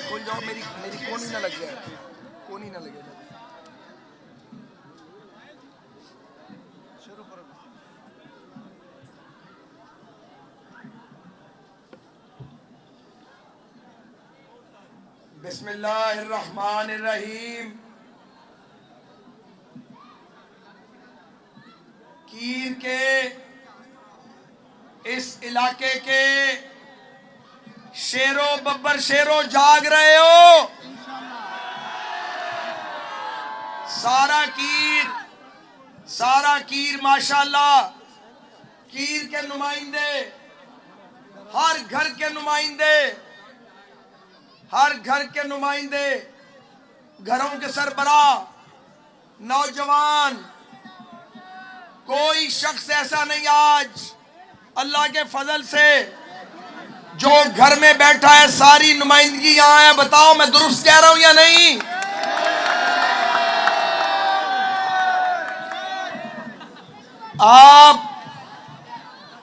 खुल जाओ, मेरी मेरी कोनी ना लग जाए, कोनी ना लगे। बिस्मिल्लाहिर्रहमानिर्रहीम। कीर के इस इलाके के शेरो बब्बर शेरो जाग रहे हो। सारा कीर माशाल्लाह, कीर के नुमाइंदे, हर घर के नुमाइंदे, हर घर के नुमाइंदे, घरों के सरबराह, नौजवान, कोई शख्स ऐसा नहीं आज अल्लाह के फजल से जो घर में बैठा है। सारी नुमाइंदगी यहां है। बताओ मैं दुरुस्त कह रहा हूं या नहीं?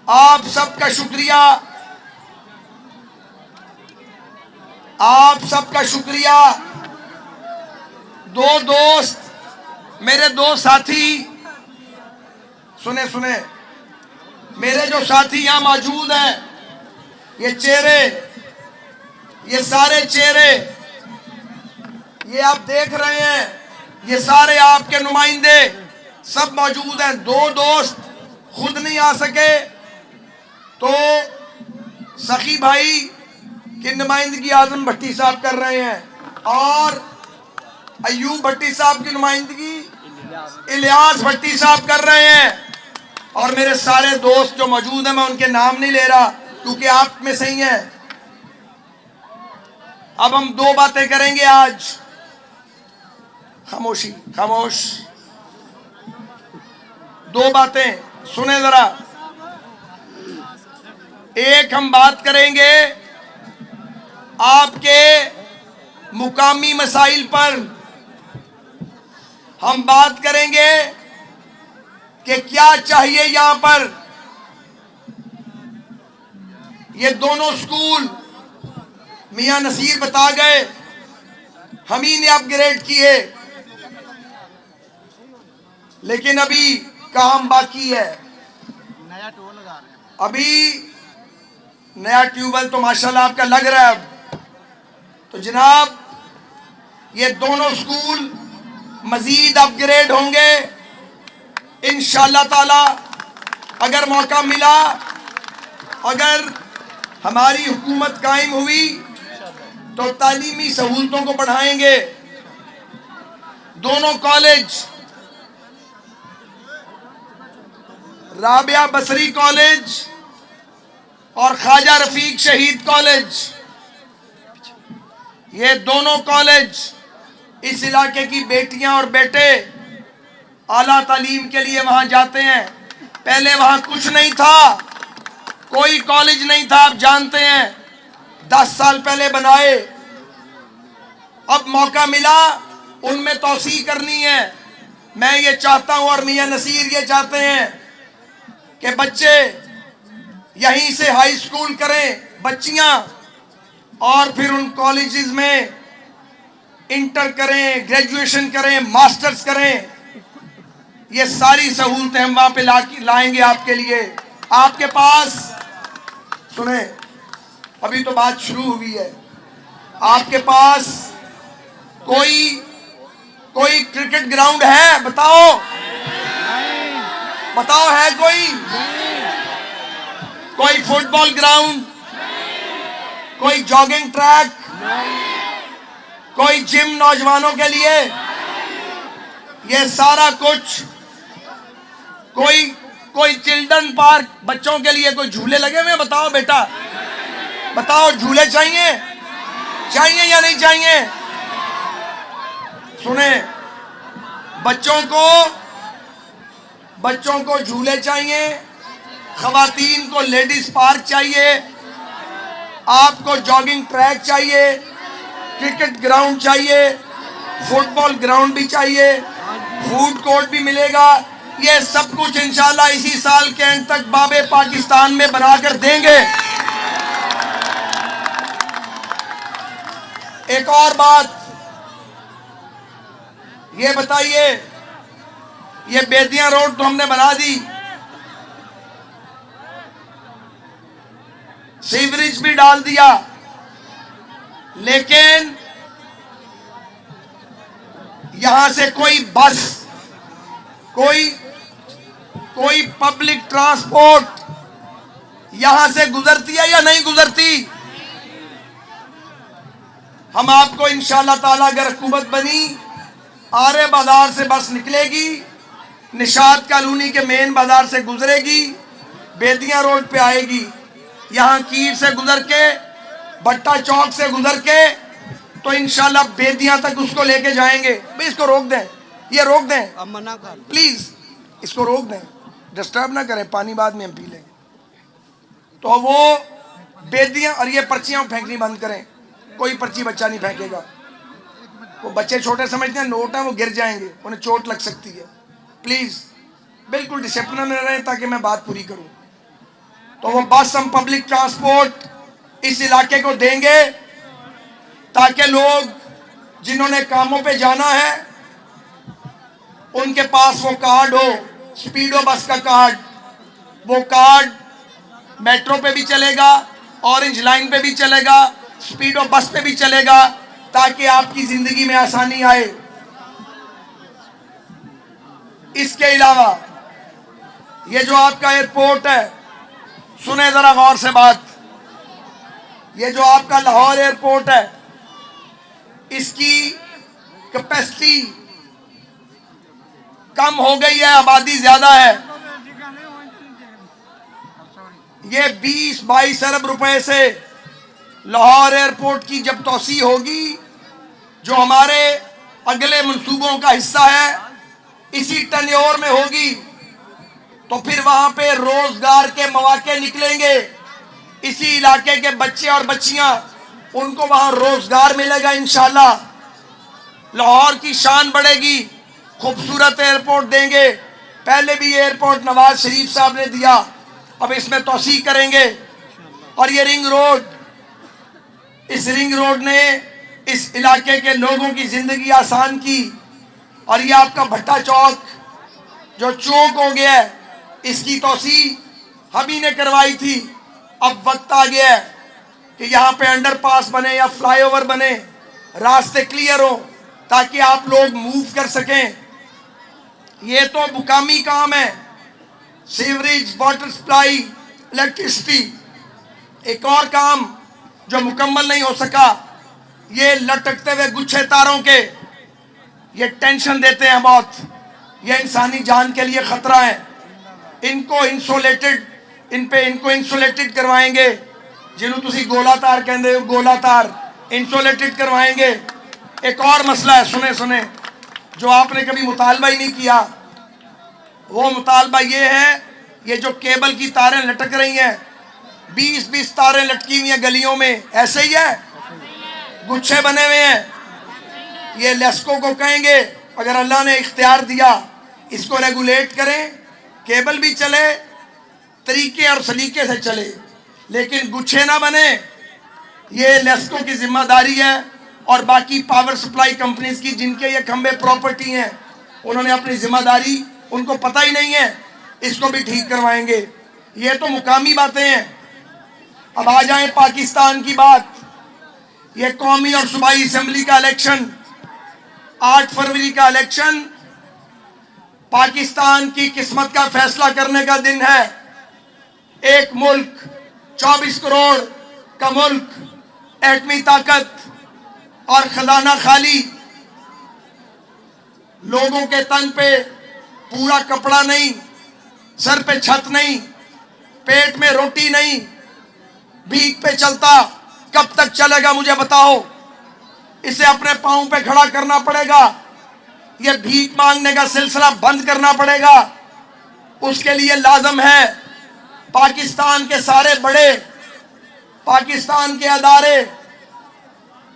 आप सबका शुक्रिया, आप सबका शुक्रिया। दो दोस्त, मेरे दो साथी, सुने मेरे जो साथी यहां मौजूद हैं, ये चेहरे, ये सारे चेहरे ये आप देख रहे हैं, ये सारे आपके नुमाइंदे सब मौजूद हैं। दो दोस्त खुद नहीं आ सके तो सखी भाई की नुमाइंदगी आजम भट्टी साहब कर रहे हैं, और अयूब भट्टी साहब की नुमाइंदगी इलियास भट्टी साहब कर रहे हैं। और मेरे सारे दोस्त जो मौजूद हैं, मैं उनके नाम नहीं ले रहा क्योंकि आप में से ही हैं। अब हम दो बातें करेंगे आज। खामोशी, खामोश। दो बातें सुने जरा। एक, हम बात करेंगे आपके मुकामी मसाइल पर। हम बात करेंगे कि क्या चाहिए यहां पर। ये दोनों स्कूल मियां नसीर बता गए, हम ही ने अपग्रेड किए, लेकिन अभी काम बाकी है। नया ट्यूबवेल लगा रहे हैं। अभी नया ट्यूबवेल तो माशाल्लाह आपका लग रहा है। अब तो जनाब ये दोनों स्कूल मजीद अपग्रेड होंगे इंशाअल्लाह ताला। अगर मौका मिला, अगर हमारी हुकूमत कायम हुई तो तालीमी सहूलतों को बढ़ाएंगे। दोनों कॉलेज, राबिया बसरी कॉलेज और ख्वाजा रफीक शहीद कॉलेज, ये दोनों कॉलेज इस इलाके की बेटियां और बेटे आला तालीम के लिए वहां जाते हैं। पहले वहां कुछ नहीं था, कोई कॉलेज नहीं था, आप जानते हैं। 10 साल पहले बनाए, अब मौका मिला, उनमें तौसीह करनी है। मैं ये चाहता हूं और मियां नसीर ये चाहते हैं कि बच्चे यहीं से हाई स्कूल करें, बच्चियां, और फिर उन कॉलेजेस में इंटर करें, ग्रेजुएशन करें, मास्टर्स करें। ये सारी सहूलतें हम वहां पे लाएंगे आपके लिए। आपके पास, सुने, अभी तो बात शुरू हुई है। आपके पास कोई क्रिकेट ग्राउंड है? बताओ, बताओ, है कोई फुटबॉल ग्राउंड, कोई जॉगिंग ट्रैक, कोई जिम नौजवानों के लिए? ये सारा कुछ, कोई चिल्ड्रन पार्क बच्चों के लिए, कोई झूले लगे हुए? बताओ बेटा, बताओ, झूले चाहिए या नहीं चाहिए? सुने, बच्चों को झूले चाहिए, खवातीन को लेडीज पार्क चाहिए, आपको जॉगिंग ट्रैक चाहिए, क्रिकेट ग्राउंड चाहिए, फुटबॉल ग्राउंड भी चाहिए, फूड कोर्ट भी मिलेगा। ये सब कुछ इंशाल्लाह इसी साल के एंड तक बाबे पाकिस्तान में बनाकर देंगे। एक और बात ये बताइए, ये बेदियां रोड तो हमने बना दी, सीवरेज भी डाल दिया, लेकिन यहां से कोई बस, कोई पब्लिक ट्रांसपोर्ट यहां से गुजरती है या नहीं गुजरती? हम आपको इंशाअल्लाह ताला अगर हुकूमत बनी, आरे बाजार से बस निकलेगी, निशात कॉलोनी के मेन बाजार से गुजरेगी, बेदियां रोड पे आएगी, यहाँ कीर से गुजर के, भट्टा चौक से गुजर के, तो इंशाल्लाह बेदियां तक उसको लेके जाएंगे। भाई इसको रोक दें, ये रोक दें, अब मना कर, प्लीज इसको रोक दें, डिस्टर्ब ना करें, पानी बाद में हम पी लेंगे। तो वो बेदियां, और ये पर्चियां फेंकनी बंद करें, कोई पर्ची बच्चा नहीं फेंकेगा। वो बच्चे छोटे समझते हैं नोट है, वो गिर जाएंगे, उन्हें चोट लग सकती है। प्लीज बिल्कुल डिसिप्लिन में रहें ताकि मैं बात पूरी करूं। तो वो बस हम पब्लिक ट्रांसपोर्ट इस इलाके को देंगे ताकि लोग जिन्होंने कामों पे जाना है उनके पास वो कार्ड हो, स्पीडो बस का कार्ड। वो कार्ड मेट्रो पे भी चलेगा, ऑरेंज लाइन पे भी चलेगा, स्पीडो बस पे भी चलेगा, ताकि आपकी जिंदगी में आसानी आए। इसके अलावा ये जो आपका एयरपोर्ट है, सुने जरा गौर से बात, ये जो आपका लाहौर एयरपोर्ट है, इसकी कैपेसिटी कम हो गई है, आबादी ज्यादा है। ये 20-22 अरब रुपए से लाहौर एयरपोर्ट की जब तोसी होगी, जो हमारे अगले मंसूबों का हिस्सा है, इसी टन्योर में होगी, तो फिर वहां पे रोजगार के मौके निकलेंगे। इसी इलाके के बच्चे और बच्चियां, उनको वहां रोजगार मिलेगा इंशाल्लाह। लाहौर की शान बढ़ेगी, खूबसूरत एयरपोर्ट देंगे। पहले भी एयरपोर्ट नवाज शरीफ साहब ने दिया, अब इसमें तोसी करेंगे। और ये रिंग रोड, इस रिंग रोड ने इस इलाके के लोगों की जिंदगी आसान की। और ये आपका भट्टा चौक जो चौक हो गया है, इसकी तोसी हम ही ने करवाई थी। अब वक्त आ गया है कि यहाँ पे अंडरपास बने या फ्लाईओवर बने, रास्ते क्लियर हो ताकि आप लोग मूव कर सकें। ये तो मुकामी काम है, सीवरेज, वाटर सप्लाई, इलेक्ट्रिसिटी। एक और काम जो मुकम्मल नहीं हो सका, ये लटकते हुए गुच्छे तारों के, ये टेंशन देते हैं बहुत, ये इंसानी जान के लिए खतरा है। इनको इंसुलेटेड करवाएंगे, जिन्हों तुसी गोला तार कहते हो, गोला तार इंसुलेटेड करवाएंगे। एक और मसला है, सुने जो आपने कभी मुतालबा ही नहीं किया, वो मुतालबा ये है, ये जो केबल की तारें लटक रही हैं, 20-20 तारें लटकी हुई हैं गलियों में, ऐसे ही है, गुच्छे बने हुए हैं। ये लेस्को को कहेंगे, अगर अल्लाह ने इख्तियार दिया, इसको रेगुलेट करें, केबल भी चले, तरीके और सलीके से चले, लेकिन गुच्छे ना बने। ये लेस्को की जिम्मेदारी है और बाकी पावर सप्लाई कंपनीज की, जिनके ये खंबे प्रॉपर्टी हैं, उन्होंने अपनी जिम्मेदारी, उनको पता ही नहीं है, इसको भी ठीक करवाएंगे। ये तो मुकामी बातें हैं। अब आ जाए पाकिस्तान की बात। ये कौमी और सूबाई असेंबली का इलेक्शन, 8 फरवरी का इलेक्शन पाकिस्तान की किस्मत का फैसला करने का दिन है। एक मुल्क, 24 करोड़ का मुल्क, एटमी ताकत और खजाना खाली, लोगों के तन पे पूरा कपड़ा नहीं, सर पे छत नहीं, पेट में रोटी नहीं, भीख पे चलता। कब तक चलेगा मुझे बताओ? इसे अपने पांव पे खड़ा करना पड़ेगा, ये भीख मांगने का सिलसिला बंद करना पड़ेगा। उसके लिए लाजम है पाकिस्तान के सारे बड़े, पाकिस्तान के अदारे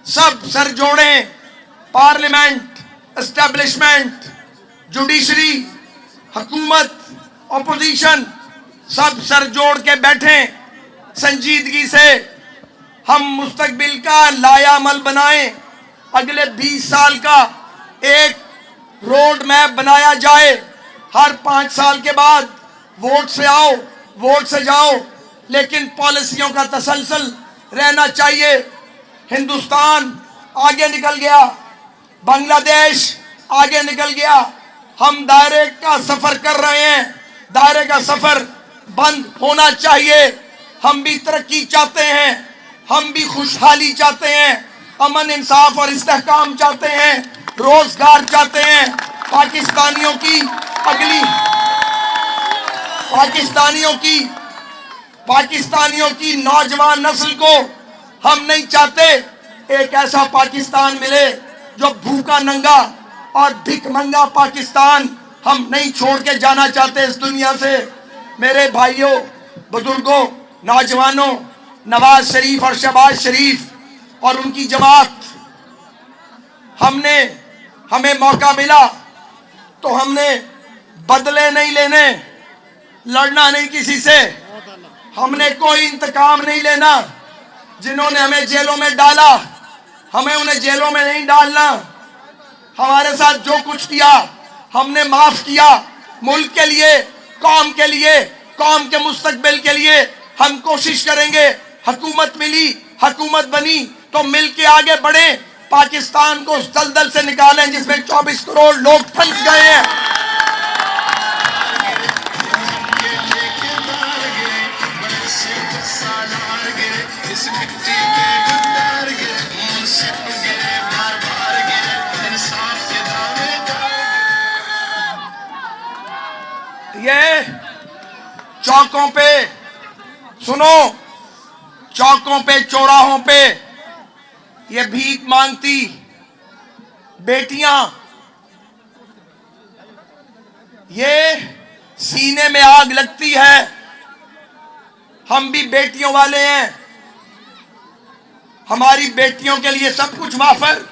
सब सर जोड़ें। पार्लियामेंट, एस्टेब्लिशमेंट, जुडिशरी, हुकूमत, ऑपोजिशन, सब सर जोड़ के बैठें। संजीदगी से हम मुस्तकबिल का लायामल बनाएं। अगले 20 साल का एक रोड मैप बनाया जाए। हर 5 साल के बाद वोट से आओ, वोट से जाओ, लेकिन पॉलिसियों का तसलसल रहना चाहिए। हिंदुस्तान आगे निकल गया, बांग्लादेश आगे निकल गया, हम दायरे का सफर कर रहे हैं। दायरे का सफर बंद होना चाहिए। हम भी तरक्की चाहते हैं, हम भी खुशहाली चाहते हैं, अमन इंसाफ और इस्तेहकाम चाहते हैं, रोजगार चाहते हैं। पाकिस्तानियों की नौजवान नस्ल को हम नहीं चाहते एक ऐसा पाकिस्तान मिले जो भूखा नंगा और भिखमंगा पाकिस्तान हम नहीं छोड़ के जाना चाहते इस दुनिया से। मेरे भाइयों, बुजुर्गों, नौजवानों, नवाज शरीफ और शहबाज शरीफ और उनकी जमात, हमें मौका मिला तो हमने बदले नहीं लेने, लड़ना नहीं किसी से, हमने कोई इंतकाम नहीं लेना। जिन्होंने हमें जेलों में डाला, हमें उन्हें जेलों में नहीं डालना। हमारे साथ जो कुछ किया हमने माफ किया। मुल्क के लिए, कौम के लिए, कौम के मुस्तकबिल के लिए हम कोशिश करेंगे। हुकूमत मिली, हुकूमत बनी तो मिल के आगे बढ़े, पाकिस्तान को उस दलदल से निकालें जिसमें 24 करोड़ लोग फंस गए हैं। ये चौकों पे, सुनो, चौकों पे, चौराहों पे ये भीख मांगती बेटियां, ये सीने में आग लगती है। हम भी बेटियों वाले हैं, हमारी बेटियों के लिए सब कुछ वाफर।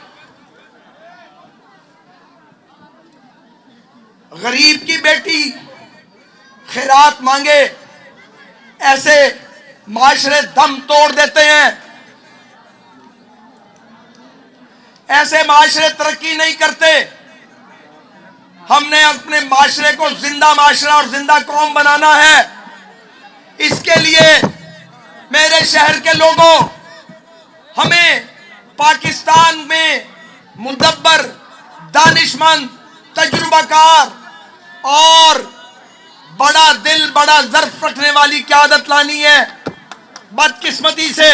गरीब की बेटी खैरात मांगे, ऐसे माशरे दम तोड़ देते हैं। ऐसे माशरे तरक्की नहीं करते। हमने अपने माशरे को जिंदा माशरा और जिंदा कौम बनाना है। इसके लिए मेरे शहर के लोगों, हमें पाकिस्तान में मुदब्बर, दानिशमंद, तजुर्बाकार और बड़ा दिल, बड़ा ज़र्फ रखने वाली क़यादत लानी है। बदकिस्मती से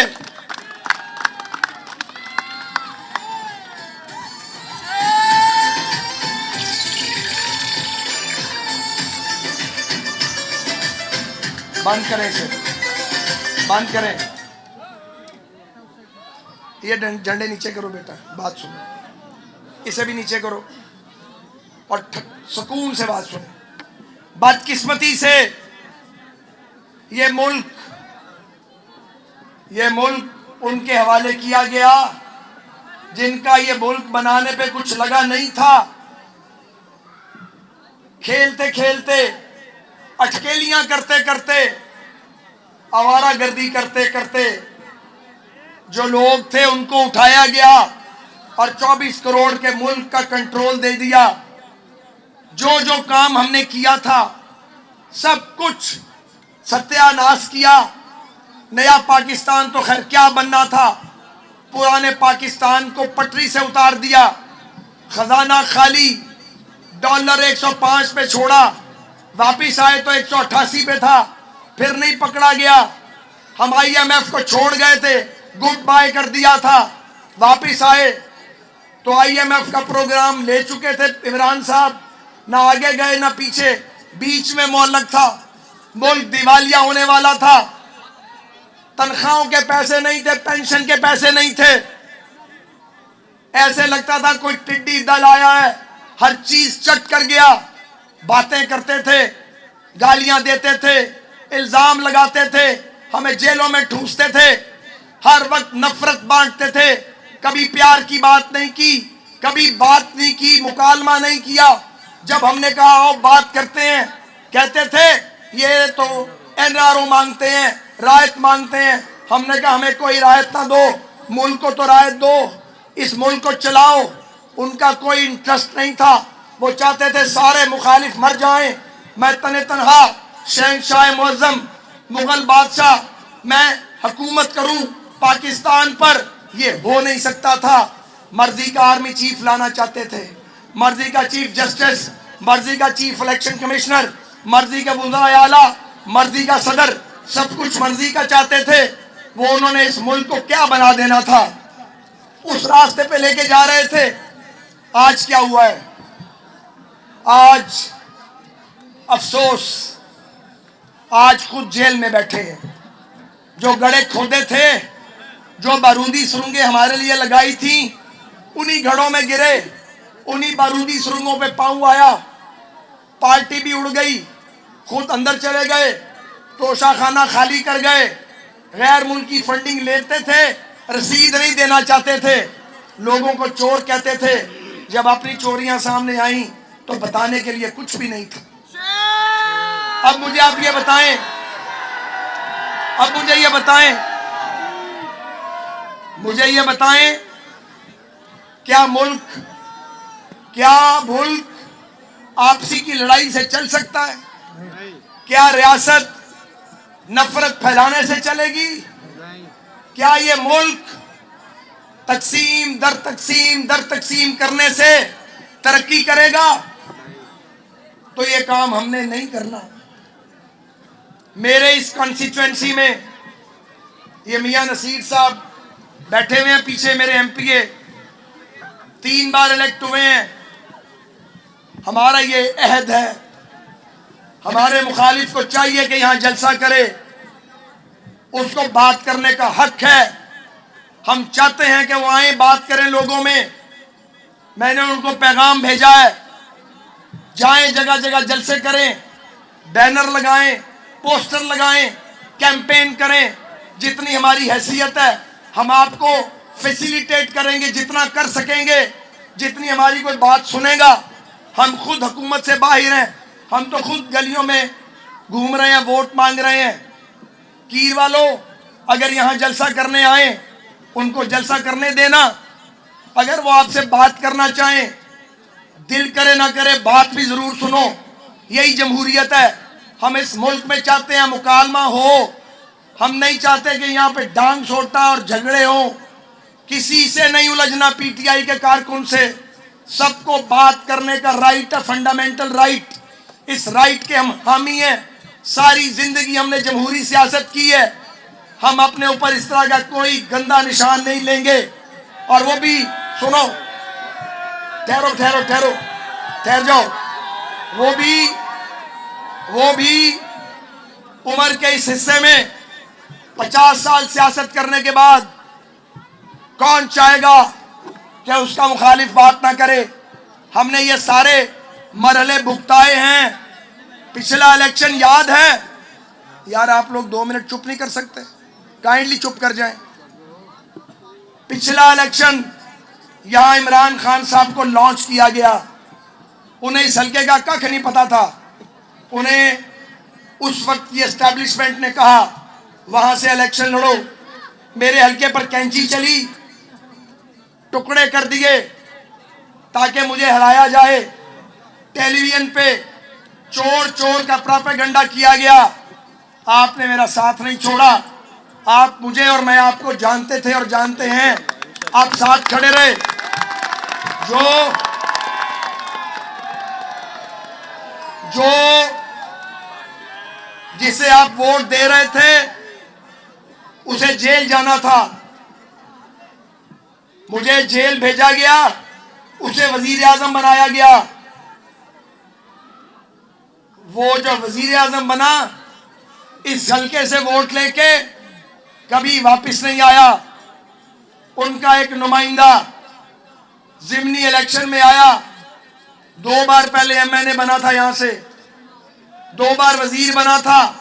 बंद करें, इसे बंद करें। ये झंडे नीचे करो बेटा, बात सुनो, इसे भी नीचे करो और सुकून से बात सुनो। बदकिस्मती से ये मुल्क उनके हवाले किया गया जिनका ये मुल्क बनाने पे कुछ लगा नहीं था। खेलते खेलते, अटकेलियां करते करते, आवारागर्दी करते करते जो लोग थे उनको उठाया गया और 24 करोड़ के मुल्क का कंट्रोल दे दिया। जो जो काम हमने किया था सब कुछ सत्यानाश किया। नया पाकिस्तान तो खैर क्या बनना था, पुराने पाकिस्तान को पटरी से उतार दिया। खजाना खाली, डॉलर 105 पे छोड़ा, वापिस आए तो 188 पे था, फिर नहीं पकड़ा गया। हम IMF को छोड़ गए थे, गुड बाय कर दिया था, वापिस आए तो IMF का प्रोग्राम ले चुके थे इमरान साहब, ना आगे गए ना पीछे, बीच में मोहल्लक था। मुल्क दिवालिया होने वाला था, तनख्वाहों के पैसे नहीं थे, पेंशन के पैसे नहीं थे। ऐसे लगता था कोई टिड्डी दल आया है, हर चीज चट कर गया। बातें करते थे, गालियां देते थे, इल्जाम लगाते थे, हमें जेलों में ठूसते थे, हर वक्त नफरत बांटते थे। कभी प्यार की बात नहीं की, कभी बात नहीं की, मुकालमा नहीं किया। जब हमने कहा आओ बात करते हैं, कहते थे ये तो NRO मांगते हैं, रायत मांगते हैं। हमने कहा हमें कोई रायत ना दो, मुल्क को तो रायत दो। इस मुल्क को चलाओ, उनका कोई इंटरेस्ट नहीं था। वो चाहते थे सारे मुखालिफ मर जाएं, मैं तने तनहा शहंशाह मुअज्जम मुगल बादशाह मैं हुकूमत करूं पाकिस्तान पर। ये हो नहीं सकता था। मर्जी का आर्मी चीफ लाना चाहते थे, मर्जी का चीफ जस्टिस, मर्जी का चीफ इलेक्शन कमिश्नर, मर्जी का वज़ीर आला, मर्जी का सदर, सब कुछ मर्जी का चाहते थे। वो उन्होंने इस मुल्क को क्या बना देना था, उस रास्ते पे लेके जा रहे थे। आज क्या हुआ है? आज अफसोस, आज खुद जेल में बैठे हैं। जो गड्ढे खोदे थे, जो बारूदी सुरंगें हमारे लिए लगाई थी, उन्हीं गढ़ों में गिरे, उन्हीं बारूदी सुरंगों पे पांव आया। पार्टी भी उड़ गई, खुद अंदर चले गए, तोशाखाना खाली कर गए। गैर मुल्की फंडिंग लेते थे, रसीद नहीं देना चाहते थे, लोगों को चोर कहते थे। जब अपनी चोरियां सामने आई तो बताने के लिए कुछ भी नहीं था। अब मुझे आप ये बताएं, अब मुझे ये बताएं, मुझे ये बताएं, क्या मुल्क आपसी की लड़ाई से चल सकता है? क्या रियासत नफरत फैलाने से चलेगी? क्या ये मुल्क तकसीम दर तकसीम करने से तरक्की करेगा? तो ये काम हमने नहीं करना। मेरे इस कॉन्स्टिट्यूएंसी में ये मियां नसीर साहब बैठे हुए हैं पीछे, मेरे एमपीए 3 बार इलेक्ट हुए हैं। हमारा ये अहद है, हमारे मुखालिफ को चाहिए कि यहां जलसा करे, उसको बात करने का हक है। हम चाहते हैं कि वो आए, बात करें लोगों में। मैंने उनको पैगाम भेजा है, जाएं, जगह जगह जलसे करें, बैनर लगाएं, पोस्टर लगाएं, कैंपेन करें। जितनी हमारी हैसियत है हम आपको फैसिलिटेट करेंगे, जितना कर सकेंगे, जितनी हमारी कोई बात सुनेगा। हम खुद हुकूमत से बाहर हैं, हम तो खुद गलियों में घूम रहे हैं, वोट मांग रहे हैं। कीर वालों, अगर यहाँ जलसा करने आए, उनको जलसा करने देना। अगर वो आपसे बात करना चाहें, दिल करे ना करे, बात भी जरूर सुनो। यही जमहूरियत है। हम इस मुल्क में चाहते हैं मुकालमा हो, हम नहीं चाहते कि यहाँ पे डांग सोटा और झगड़े हो। किसी से नहीं उलझना, पीटीआई के कारकुन से। सबको बात करने का राइट है, फंडामेंटल राइट। इस राइट के हम हामी हैं। सारी जिंदगी हमने जमहूरी सियासत की है। हम अपने ऊपर इस तरह का कोई गंदा निशान नहीं लेंगे। और वो भी सुनो, ठहरो ठहरो ठहरो, ठहर जाओ। वो भी उम्र के इस हिस्से में 50 साल सियासत करने के बाद कौन चाहेगा कि उसका मुखालिफ बात ना करे? हमने ये सारे मरहले भुगताए हैं। पिछला इलेक्शन याद है? यार आप लोग 2 मिनट चुप नहीं कर सकते? काइंडली चुप कर जाएं। पिछला इलेक्शन यहां इमरान खान साहब को लॉन्च किया गया। उन्हें इस हल्के का कख नहीं पता था। उन्हें उस वक्त की एस्टैब्लिशमेंट ने कहा वहां से इलेक्शन लड़ो। मेरे हल्के पर कैंची चली, टुकड़े कर दिए ताकि मुझे हराया जाए। टेलीविजन पे चोर चोर का प्रोपेगेंडा किया गया। आपने मेरा साथ नहीं छोड़ा। आप मुझे और मैं आपको जानते थे और जानते हैं। आप साथ खड़े रहे। जो जिसे आप वोट दे रहे थे उसे जेल जाना था। मुझे जेल भेजा गया, उसे वजीर आजम बनाया गया। वो जो वजीर आजम बना, इस हल्के से वोट लेके कभी वापस नहीं आया। उनका एक नुमाइंदा जिमनी इलेक्शन में आया। 2 बार पहले एमएनए बना था, यहां से 2 बार वजीर बना था,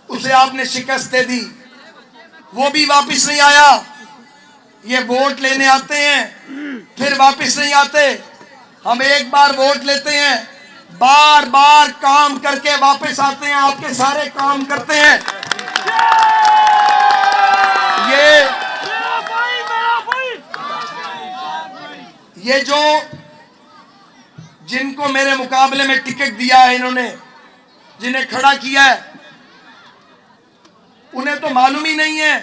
उसे आपने शिकस्त दे दी। वो भी वापस नहीं आया। ये वोट लेने आते हैं फिर वापस नहीं आते। हम एक बार वोट लेते हैं, बार बार काम करके वापस आते हैं, आपके सारे काम करते हैं। ये जो जिनको मेरे मुकाबले में टिकट दिया है, इन्होंने जिन्हें खड़ा किया है, उन्हें तो मालूम ही नहीं है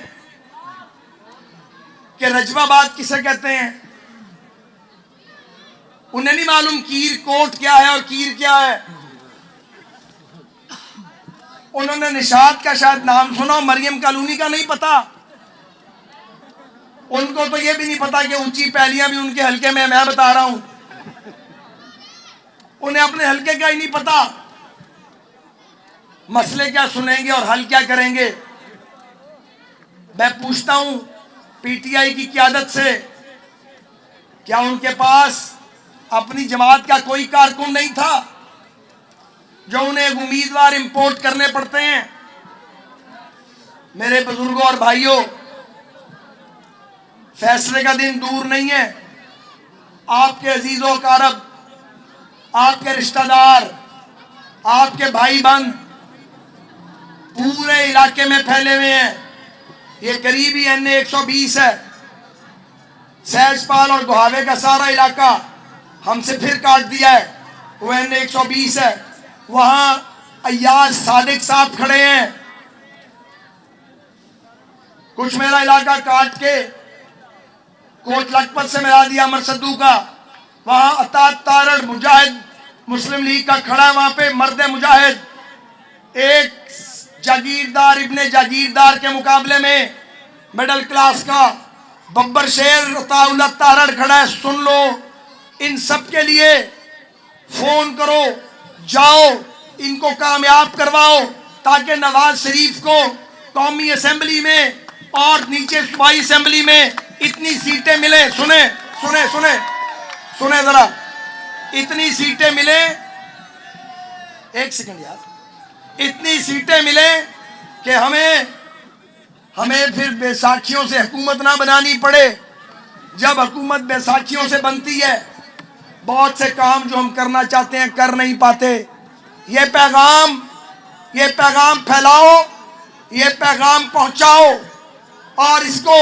कि रजवाबाद किसे कहते हैं। उन्हें नहीं मालूम कीर कोट क्या है और कीर क्या है। उन्होंने निशात का शायद नाम सुना, मरियम कॉलोनी का नहीं पता। उनको तो यह भी नहीं पता कि ऊंची पहलियां भी उनके हलके में, मैं बता रहा हूं। उन्हें अपने हलके का ही नहीं पता, मसले क्या सुनेंगे और हल क्या करेंगे। मैं पूछता हूं पीटीआई की क़यादत से, क्या उनके पास अपनी जमात का कोई कारकुन नहीं था जो उन्हें एक उम्मीदवार इंपोर्ट करने पड़ते हैं? मेरे बुजुर्गों और भाइयों, फैसले का दिन दूर नहीं है। आपके अजीजों कारब, आपके रिश्तेदार, आपके भाई बंद पूरे इलाके में फैले हुए हैं। ये करीबी NA 120 है। सहजपाल और गुहावे का सारा इलाका हमसे फिर काट दिया है, वो NA 120 है। वहां अय्याज सादिक साहब खड़े हैं। कुछ मेरा इलाका काट के कोट लखपत से मिला दिया मरसदू का। वहां अतात तारड़ मुजाहिद मुस्लिम लीग का खड़ा है, वहां पे मर्द मुजाहिद एक जागीरदार इब्ने जागीरदार के मुकाबले में मिडिल क्लास का बब्बर शेर अताउल्लाह तारड़ खड़ा है। सुन लो, इन सब के लिए फोन करो, जाओ, इनको कामयाब करवाओ ताकि नवाज शरीफ को कौमी असेंबली में और नीचे सूबाई असेंबली में इतनी सीटें मिले। सुने सुने सुने सुने जरा, इतनी सीटें मिले, एक सेकंड यार, इतनी सीटें मिले कि हमें फिर बैसाखियों से हुकूमत ना बनानी पड़े। जब हुकूमत बैसाखियों से बनती है, बहुत से काम जो हम करना चाहते हैं कर नहीं पाते। ये पैगाम फैलाओ, ये पैगाम पहुंचाओ और इसको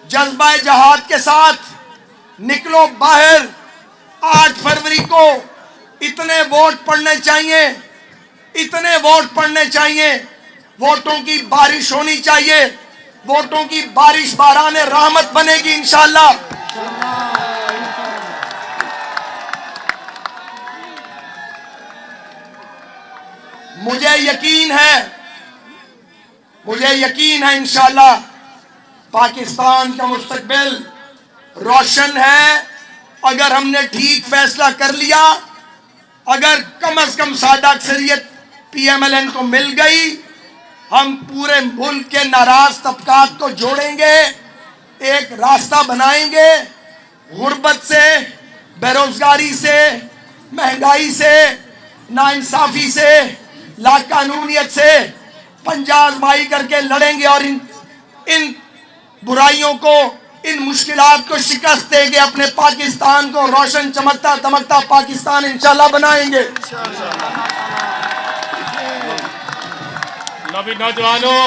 जज्बा जहाद के साथ निकलो बाहर। 8 फरवरी को इतने वोट पड़ने चाहिए, इतने वोट पड़ने चाहिए, वोटों की बारिश होनी चाहिए। वोटों की बारिश बाराने रहमत बनेगी इंशाअल्लाह। मुझे यकीन है इंशाअल्लाह पाकिस्तान का मुस्तकबिल रोशन है। अगर हमने ठीक फैसला कर लिया, अगर कम से कम सादा अक्सरियत PMLN को मिल गई, हम पूरे मुल्क के नाराज तबकात को जोड़ेंगे, एक रास्ता बनाएंगे। गुर्बत से, बेरोजगारी से, महंगाई से, नाइंसाफी से, लाकानूनियत से पंजाजमाई करके लड़ेंगे और इन बुराइयों को, इन मुश्किलात को शिकस्त देंगे। अपने पाकिस्तान को रोशन चमकता दमकता पाकिस्तान इंशाल्लाह बनाएंगे। लो भी नौजवानों,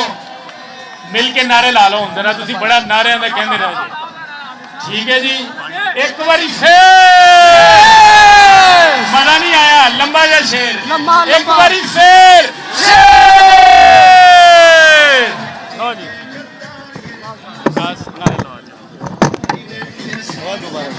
मिल के नारे ला लो जरा, तुसी बड़ा नारे का कहते रहो जी। ठीक है जी, एक बारी शेर, मजा नहीं आया, लंबा जा शेर, एक बारी शेर, लो जी, बस नारे लो। बहुत मुबारक।